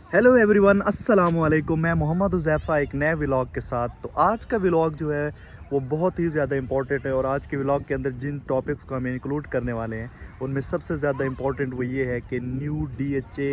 Hello everyone, अस्सलाम वालेकुम। मैं मोहम्मद हुज़ैफ़ा एक नए व्लॉग के साथ। तो आज का व्लॉग जो है वो बहुत ही ज़्यादा इम्पोर्टेंट है और आज के व्लॉग के अंदर जिन टॉपिक्स को हम इंक्लूड करने वाले हैं उनमें सबसे ज़्यादा इम्पोर्टेंट वो ये है कि न्यू डीएचए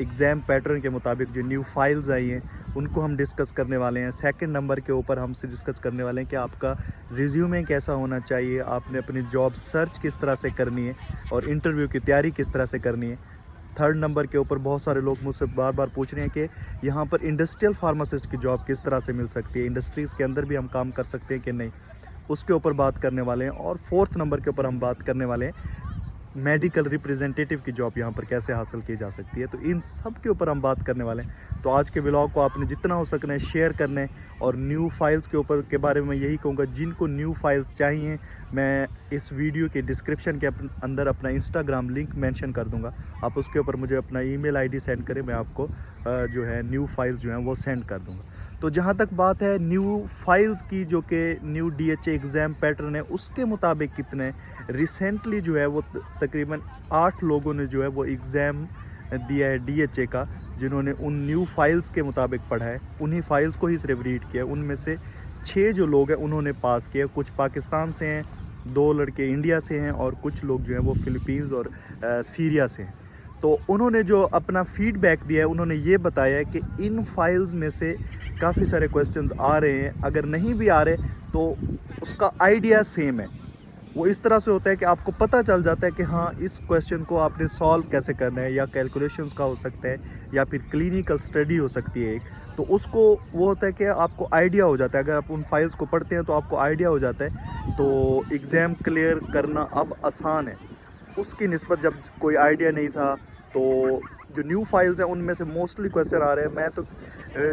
एग्ज़ाम पैटर्न के मुताबिक जो न्यू फाइल्स आई हैं उनको हम डिस्कस करने वाले हैं। सेकंड नंबर के ऊपर हमसे डिस्कस करने वाले हैं कि आपका रिज्यूमे कैसा होना चाहिए, आपने अपनी जॉब सर्च किस तरह से करनी है और इंटरव्यू की तैयारी किस तरह से करनी है। थर्ड नंबर के ऊपर बहुत सारे लोग मुझसे बार बार पूछ रहे हैं कि यहाँ पर इंडस्ट्रियल फार्मासिस्ट की जॉब किस तरह से मिल सकती है, इंडस्ट्रीज़ के अंदर भी हम काम कर सकते हैं कि नहीं, उसके ऊपर बात करने वाले हैं। और फोर्थ नंबर के ऊपर हम बात करने वाले हैं मेडिकल रिप्रेजेंटेटिव की जॉब यहाँ पर कैसे हासिल की जा सकती है। तो इन सब के ऊपर हम बात करने वाले हैं। तो आज के व्लॉग को आपने जितना हो सकना है शेयर करना है और न्यू फाइल्स के ऊपर के बारे में यही कहूँगा, जिनको न्यू फाइल्स चाहिए मैं इस वीडियो के डिस्क्रिप्शन के अंदर अपना इंस्टाग्राम लिंक मेंशन कर दूँगा। आप उसके ऊपर मुझे अपना ईमेल आईडी सेंड करें, मैं आपको जो है न्यू फाइल्स जो हैं वो सेंड कर दूँगा। तो जहाँ तक बात है न्यू फाइल्स की, जो कि न्यू डीएचए एग्ज़ाम पैटर्न है उसके मुताबिक कितने रिसेंटली जो है वो तकरीबन 8 लोगों ने जो है वो एग्ज़ाम दिया है डीएचए का, जिन्होंने उन न्यू फाइल्स के मुताबिक पढ़ा है, उन्हीं फाइल्स को ही सिर्फ रीड किया। उनमें से 6 जो लोग हैं उन्होंने पास किया। कुछ पाकिस्तान से हैं, 2 लड़के इंडिया से हैं और कुछ लोग जो हैं वो फ़िलीपींस और सीरिया से हैं। तो उन्होंने जो अपना फ़ीडबैक दिया है उन्होंने ये बताया है कि इन फाइल्स में से काफ़ी सारे क्वेश्चंस आ रहे हैं, अगर नहीं भी आ रहे तो उसका आइडिया सेम है। वो इस तरह से होता है कि आपको पता चल जाता है कि हाँ, इस क्वेश्चन को आपने सॉल्व कैसे करना है, या कैलकुलेशंस का हो सकता है या फिर क्लिनिकल स्टडी हो सकती है एक। तो उसको वो होता है कि आपको आइडिया हो जाता है, अगर आप उन फाइल्स को पढ़ते हैं तो आपको आइडिया हो जाता है। तो एग्ज़ाम क्लियर करना अब आसान है उसकी निस्बत जब कोई आइडिया नहीं था। तो जो न्यू फाइल्स हैं उनमें से मोस्टली क्वेश्चन आ रहे हैं। मैं तो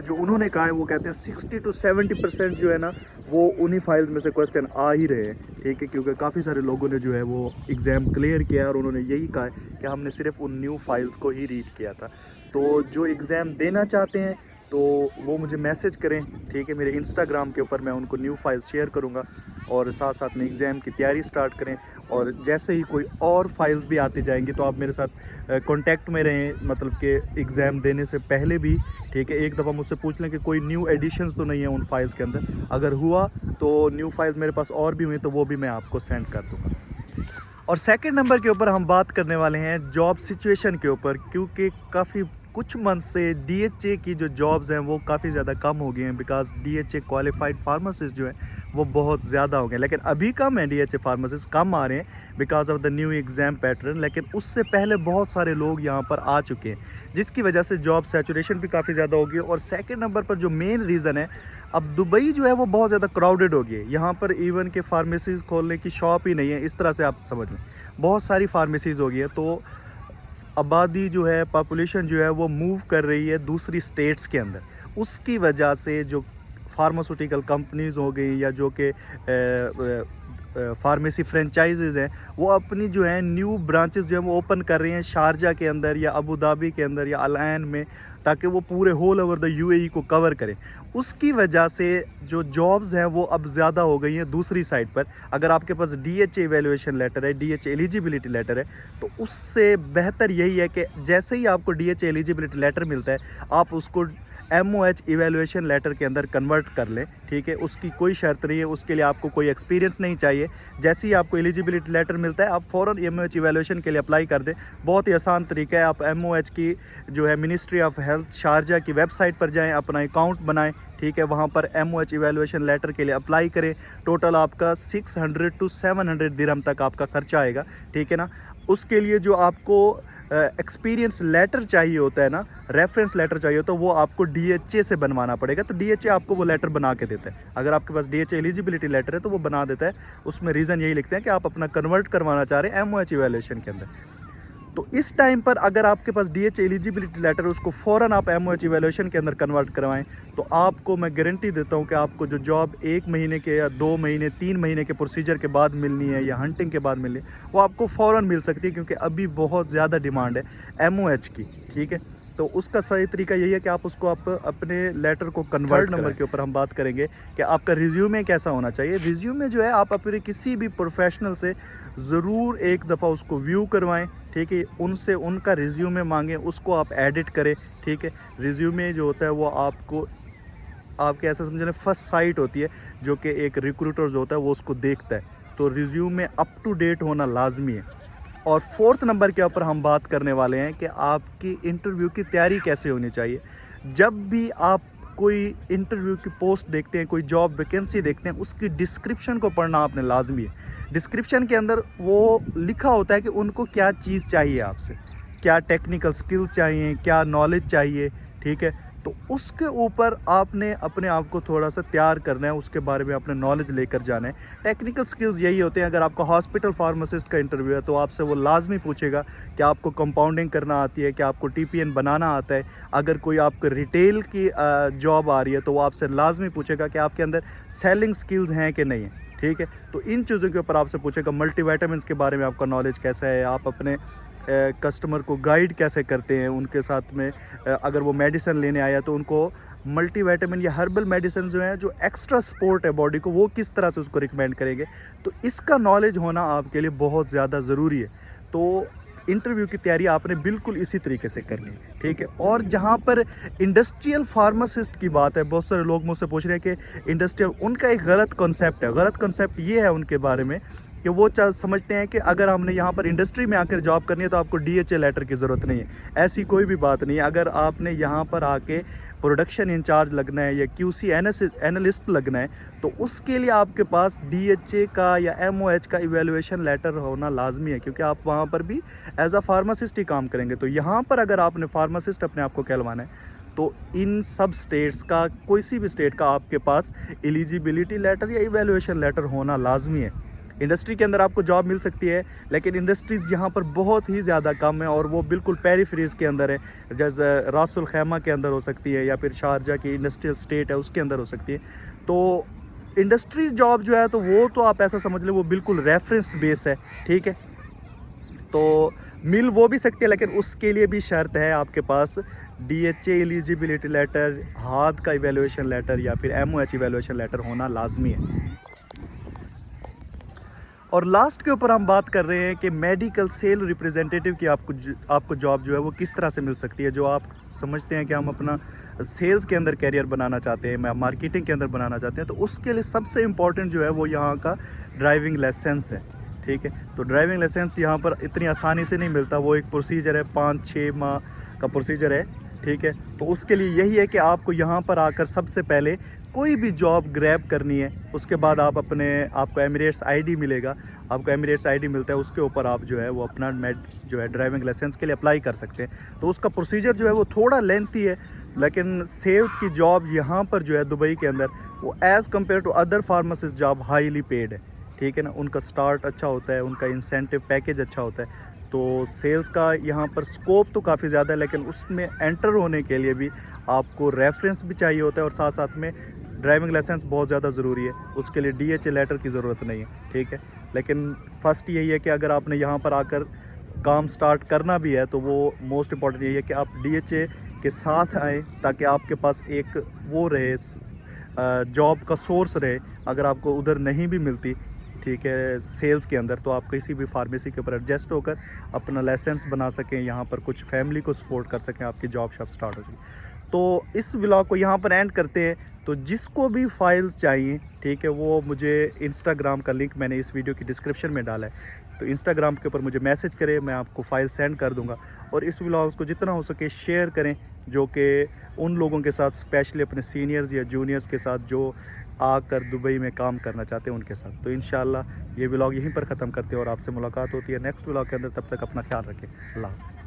जो उन्होंने कहा है वो कहते हैं 60 to 70% जो है ना वो उन्हीं फाइल्स में से क्वेश्चन आ ही रहे हैं, ठीक है, क्योंकि काफ़ी सारे लोगों ने जो है वो एग्ज़ाम क्लियर किया और उन्होंने यही कहा है कि हमने सिर्फ उन न्यू फाइल्स को ही रीड किया था। तो जो एग्ज़ाम देना चाहते हैं तो वो मुझे मैसेज करें, ठीक है, मेरे इंस्टाग्राम के ऊपर मैं उनको न्यू फाइल्स शेयर करूँगा और साथ साथ में एग्ज़ाम की तैयारी स्टार्ट करें। और जैसे ही कोई और फाइल्स भी आती जाएंगी तो आप मेरे साथ कांटेक्ट में रहें, मतलब कि एग्ज़ाम देने से पहले भी, ठीक है, एक दफ़ा मुझसे पूछ लें कि कोई न्यू एडिशंस तो नहीं है उन फाइल्स के अंदर। अगर हुआ तो न्यू फाइल्स मेरे पास और भी हुई तो वो भी मैं आपको सेंड कर दूँगा। और सेकंड नंबर के ऊपर हम बात करने वाले हैं जॉब सिचुएशन के ऊपर, क्योंकि काफ़ी कुछ मंथ से डीएचए की जो जॉब्स हैं वो काफ़ी ज़्यादा कम हो गई हैं, बिकॉज डीएचए क्वालिफाइड फार्मासिस्ट जो हैं वो बहुत ज़्यादा हो गए। लेकिन अभी कम है, डीएचए फार्मासिस्ट कम आ रहे हैं because of the new exam pattern, लेकिन उससे पहले बहुत सारे लोग यहाँ पर आ चुके हैं, जिसकी वजह से जॉब सैचुरेशन भी काफ़ी ज़्यादा हो गई है। और सेकेंड नंबर पर जो मेन रीज़न है, अब दुबई जो है वो बहुत ज़्यादा क्राउडेड हो गई है। यहाँ पर इवन के फार्मेसीज़ खोलने की शॉप ही नहीं है, इस तरह से आप समझ लें, बहुत सारी फार्मेसीज़ हो गई है। तो आबादी जो है, पॉपुलेशन जो है वो मूव कर रही है दूसरी स्टेट्स के अंदर, उसकी वजह से जो फार्मास्यूटिकल कंपनीज़ हो गई या जो कि फार्मेसी फ्रेंचाइजीज़ हैं वो अपनी जो है न्यू ब्रांचेस जो है वो ओपन कर रही हैं शारजा के अंदर या अबू धाबी के अंदर या अल आइन में, ताकि वो पूरे होल ओवर द यूएई को कवर करें। उसकी वजह से जो जॉब्स हैं वो अब ज़्यादा हो गई हैं दूसरी साइड पर। अगर आपके पास डीएचए इवैल्यूएशन लेटर है, डीएचए एलिजिबिलिटी लेटर है, तो उससे बेहतर यही है कि जैसे ही आपको डीएचए एलिजिबिलिटी लेटर मिलता है आप उसको एमओएच इवैल्यूएशन लेटर के अंदर कन्वर्ट कर लें, ठीक है। उसकी कोई शर्त नहीं है, उसके लिए आपको कोई एक्सपीरियंस नहीं चाहिए। जैसे ही आपको एलिजिबिलिटी लेटर मिलता है आप फ़ौरन एमओएच इवैल्यूएशन के लिए अप्लाई कर दें। बहुत ही आसान तरीका है। आप एमओएच की जो है मिनिस्ट्री ऑफ हेल्थ शारजा की वेबसाइट पर जाएँ, अपना अकाउंट बनाएँ, ठीक है, वहाँ पर एमओएच इवैल्यूएशन लेटर के लिए अप्लाई करें। टोटल आपका 600 to 700 दिरहम तक आपका खर्चा आएगा, ठीक है ना। उसके लिए जो आपको एक्सपीरियंस लेटर चाहिए होता है ना, रेफरेंस लेटर चाहिए होता है, वो आपको डीएचए से बनवाना पड़ेगा। तो डीएचए आपको वो लेटर बना के देता है। अगर आपके पास डीएचए एलिजिबिलिटी लेटर है तो वो बना देता है। उसमें रीज़न यही लिखते हैं कि आप अपना कन्वर्ट करवाना चाह रहे हैं एमओएच इवैल्यूएशन के अंदर। तो इस टाइम पर अगर आपके पास डीएचए एलिजिबिलिटी लेटर है उसको फ़ौरन आप एमओएच इवैल्यूएशन के अंदर कन्वर्ट करवाएं, तो आपको मैं गारंटी देता हूं कि आपको जो जॉब 1 महीने के या 2 महीने 3 महीने के प्रोसीजर के बाद मिलनी है या हंटिंग के बाद मिलनी है वो आपको फ़ौरन मिल सकती है, क्योंकि अभी बहुत ज़्यादा डिमांड है एमओएच की, ठीक है। तो उसका सही तरीका यही है कि आप उसको अपने लेटर को कन्वर्ट नंबर के ऊपर हम बात करेंगे कि आपका रिज्यूमे कैसा होना चाहिए। रिज्यूमे जो है आप अपने किसी भी प्रोफेशनल से ज़रूर एक दफ़ा उसको व्यू करवाएं, ठीक है, उनसे उनका रिज्यूमे मांगें, उसको आप एडिट करें, ठीक है। रिज्यूमे जो होता है वो आपके ऐसा समझ लें फर्स्ट साइट होती है जो कि एक रिक्रूटर जो होता है वो उसको देखता है, तो रिज्यूमे अप टू डेट होना लाजमी है। और फोर्थ नंबर के ऊपर हम बात करने वाले हैं कि आपकी इंटरव्यू की तैयारी कैसे होनी चाहिए। जब भी आप कोई इंटरव्यू की पोस्ट देखते हैं, कोई जॉब वैकेंसी देखते हैं, उसकी डिस्क्रिप्शन को पढ़ना आपने लाजमी है। डिस्क्रिप्शन के अंदर वो लिखा होता है कि उनको क्या चीज़ चाहिए आपसे, क्या टेक्निकल स्किल्स चाहिए, क्या नॉलेज चाहिए, ठीक है। तो उसके ऊपर आपने अपने आप को थोड़ा सा तैयार करना है, उसके बारे में अपने नॉलेज लेकर जाना है। टेक्निकल स्किल्स यही होते हैं, अगर आपका हॉस्पिटल फार्मासिस्ट का इंटरव्यू है तो आपसे वो लाजमी पूछेगा कि आपको कंपाउंडिंग करना आती है, कि आपको टीपीएन बनाना आता है। अगर कोई आपको रिटेल की जॉब आ रही है तो वो आपसे लाजमी पूछेगा कि आपके अंदर सेलिंग स्किल्स हैं कि नहीं है, ठीक है। तो इन चीज़ों के ऊपर आपसे पूछेगा। मल्टीविटामिन्स के बारे में आपका नॉलेज कैसा है, आप अपने कस्टमर को गाइड कैसे करते हैं, उनके साथ में अगर वो मेडिसिन लेने आया तो उनको मल्टीविटामिन या हर्बल मेडिसिन जो हैं जो एक्स्ट्रा सपोर्ट है बॉडी को, वो किस तरह से उसको रिकमेंड करेंगे। तो इसका नॉलेज होना आपके लिए बहुत ज़्यादा ज़रूरी है। तो इंटरव्यू की तैयारी आपने बिल्कुल इसी तरीके से करनी है, ठीक है। और जहाँ पर इंडस्ट्रियल फार्मासिस्ट की बात है, बहुत सारे लोग मुझसे पूछ रहे हैं कि इंडस्ट्रियल, उनका एक गलत कॉन्सेप्ट है। गलत कॉन्सेप्ट ये है उनके बारे में कि वो समझते हैं कि अगर हमने यहाँ पर इंडस्ट्री में आकर जॉब करनी है तो आपको DHA लेटर की ज़रूरत नहीं है। ऐसी कोई भी बात नहीं है। अगर आपने यहाँ पर आके प्रोडक्शन इंचार्ज लगना है या QC एनालिस्ट लगना है तो उसके लिए आपके पास DHA का या MOH का इवेलुएशन लेटर होना लाजमी है, क्योंकि आप वहाँ पर भी एज अ फार्मासिस्ट ही काम करेंगे। तो यहाँ पर अगर आपने फार्मासिस्ट अपने आप को कहलवाना है तो इन सब स्टेट्स का, कोई सी भी स्टेट का आपके पास एलिजिबिलिटी लेटर या इवेलुएशन लेटर होना लाजमी है। इंडस्ट्री के अंदर आपको जॉब मिल सकती है, लेकिन इंडस्ट्रीज़ यहाँ पर बहुत ही ज़्यादा कम है और वो बिल्कुल पेरीफ्रीज के अंदर है। जैसे रासुल खैमा के अंदर हो सकती है या फिर शारजा की इंडस्ट्रियल स्टेट है उसके अंदर हो सकती है। तो इंडस्ट्री जॉब जो है तो वो तो आप ऐसा समझ लें वो बिल्कुल रेफरेंस्ड बेस है, ठीक है। तो मिल वो भी सकती है, लेकिन उसके लिए भी शर्त है आपके पास DHA एलिजिबिलिटी लेटर, हाथ का इवेलुएशन लेटर या फिर MOH इवेलुएशन लेटर होना लाजमी है। और लास्ट के ऊपर हम बात कर रहे हैं कि मेडिकल सेल रिप्रेजेंटेटिव की आपको जॉब जो है वो किस तरह से मिल सकती है। जो आप समझते हैं कि हम अपना सेल्स के अंदर कैरियर बनाना चाहते हैं, मार्केटिंग के अंदर बनाना चाहते हैं, तो उसके लिए सबसे इम्पॉर्टेंट जो है वो यहाँ का ड्राइविंग लाइसेंस है, ठीक है। तो ड्राइविंग लाइसेंस यहाँ पर इतनी आसानी से नहीं मिलता, वो एक प्रोसीजर है, 5-6 माह का प्रोसीजर है, ठीक है। तो उसके लिए यही है कि आपको यहाँ पर आकर सबसे पहले कोई भी जॉब ग्रैब करनी है, उसके बाद आपको एमिरेट्स ID मिलेगा। आपको एमिरेट्स ID मिलता है, उसके ऊपर आप जो है वो अपना जो है ड्राइविंग लाइसेंस के लिए अप्लाई कर सकते हैं। तो उसका प्रोसीजर जो है वो थोड़ा लेंथी है, लेकिन सेल्स की जॉब यहाँ पर जो है दुबई के अंदर वो as compare to other pharmacist job highly paid है, ठीक है ना। उनका स्टार्ट अच्छा होता है, उनका इंसेंटिव पैकेज अच्छा होता है। तो सेल्स का यहाँ पर स्कोप तो काफ़ी ज़्यादा है, लेकिन उसमें एंटर होने के लिए भी आपको रेफरेंस भी चाहिए होता है और साथ साथ में ड्राइविंग लाइसेंस बहुत ज़्यादा ज़रूरी है। उसके लिए DHA लेटर की ज़रूरत नहीं है, ठीक है। लेकिन फ़र्स्ट यही है कि अगर आपने यहाँ पर आकर काम स्टार्ट करना भी है तो वो मोस्ट इम्पॉर्टेंट यही है कि आप DHA के साथ आएँ, ताकि आपके पास एक वो रहे, जॉब का सोर्स रहे। अगर आपको उधर नहीं भी मिलती, ठीक है, सेल्स के अंदर, तो आप किसी भी फार्मेसी के ऊपर एडजस्ट होकर अपना लाइसेंस बना सकें, यहाँ पर कुछ फैमिली को सपोर्ट कर सकें, आपकी जॉब शॉप स्टार्ट हो सके। तो इस व्लॉग को यहाँ पर एंड करते हैं। तो जिसको भी फाइल्स चाहिए, ठीक है, वो मुझे इंस्टाग्राम का लिंक मैंने इस वीडियो की डिस्क्रिप्शन में डाला है, तो इंस्टाग्राम के ऊपर मुझे मैसेज करें, मैं आपको फ़ाइल सेंड कर दूंगा। और इस व्लॉग्स को जितना हो सके शेयर करें, जो कि उन लोगों के साथ, स्पेशली अपने सीनियर्स या जूनियर्स के साथ जो आकर दुबई में काम करना चाहते हैं उनके साथ। तो इंशाल्लाह ये व्लॉग यहीं पर ख़त्म करते हैं और आपसे मुलाकात होती है नेक्स्ट व्लॉग के अंदर। तब तक अपना ख्याल रखें। अल्लाह हाफ़िज़।